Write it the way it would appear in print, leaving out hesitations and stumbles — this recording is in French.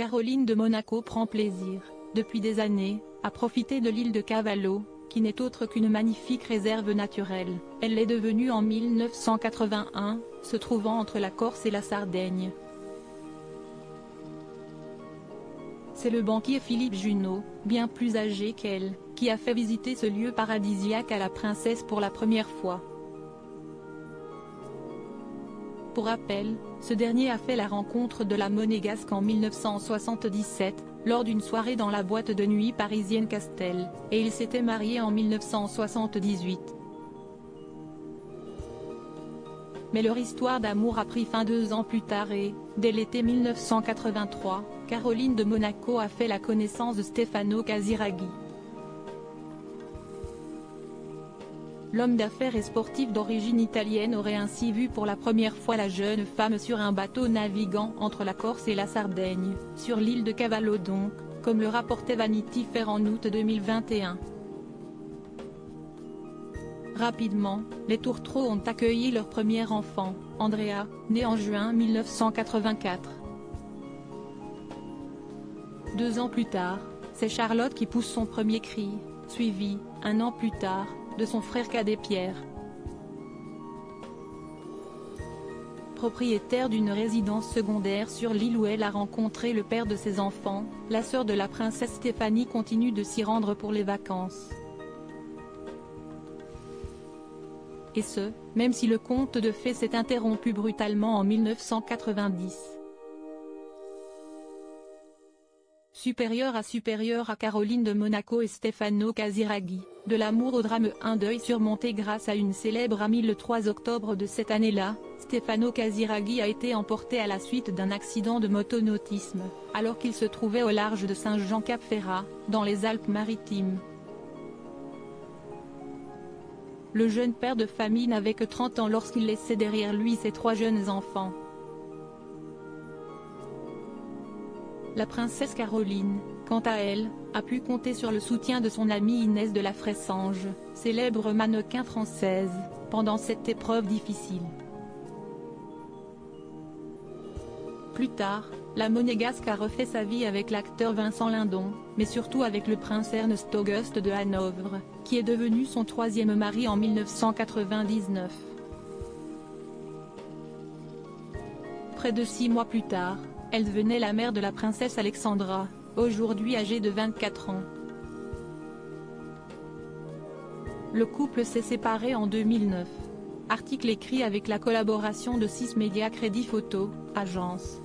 Caroline de Monaco prend plaisir, depuis des années, à profiter de l'île de Cavallo, qui n'est autre qu'une magnifique réserve naturelle. Elle l'est devenue en 1981, se trouvant entre la Corse et la Sardaigne. C'est le banquier Philippe Junot, bien plus âgé qu'elle, qui a fait visiter ce lieu paradisiaque à la princesse pour la première fois. Pour rappel, ce dernier a fait la rencontre de la monégasque en 1977, lors d'une soirée dans la boîte de nuit parisienne Castel, et ils s'étaient mariés en 1978. Mais leur histoire d'amour a pris fin 2 ans plus tard et, dès l'été 1983, Caroline de Monaco a fait la connaissance de Stefano Casiraghi. L'homme d'affaires et sportif d'origine italienne aurait ainsi vu pour la première fois la jeune femme sur un bateau naviguant entre la Corse et la Sardaigne, sur l'île de Cavallo donc, comme le rapportait Vanity Fair en août 2021. Rapidement, les tourtereaux ont accueilli leur premier enfant, Andrea, né en juin 1984. 2 ans plus tard, c'est Charlotte qui pousse son premier cri, suivi, 1 an plus tard, de son frère cadet Pierre. Propriétaire d'une résidence secondaire sur l'île où elle a rencontré le père de ses enfants, la sœur de la princesse Stéphanie continue de s'y rendre pour les vacances. Et ce, même si le conte de fées s'est interrompu brutalement en 1990. Supérieur à Caroline de Monaco et Stefano Casiraghi, de l'amour au drame, un deuil surmonté grâce à une célèbre amie. Le 3 octobre de cette année-là, Stefano Casiraghi a été emporté à la suite d'un accident de motonautisme, alors qu'il se trouvait au large de Saint-Jean-Cap-Ferrat, dans les Alpes-Maritimes. Le jeune père de famille n'avait que 30 ans lorsqu'il laissait derrière lui ses 3 jeunes enfants. La princesse Caroline, quant à elle, a pu compter sur le soutien de son amie Inès de la Fressange, célèbre mannequin française, pendant cette épreuve difficile. Plus tard, la monégasque a refait sa vie avec l'acteur Vincent Lindon, mais surtout avec le prince Ernst Auguste de Hanovre, qui est devenu son 3e mari en 1999. Près de 6 mois plus tard, elle devenait la mère de la princesse Alexandra, aujourd'hui âgée de 24 ans. Le couple s'est séparé en 2009. Article écrit avec la collaboration de 6 Médias Crédit Photo, agence.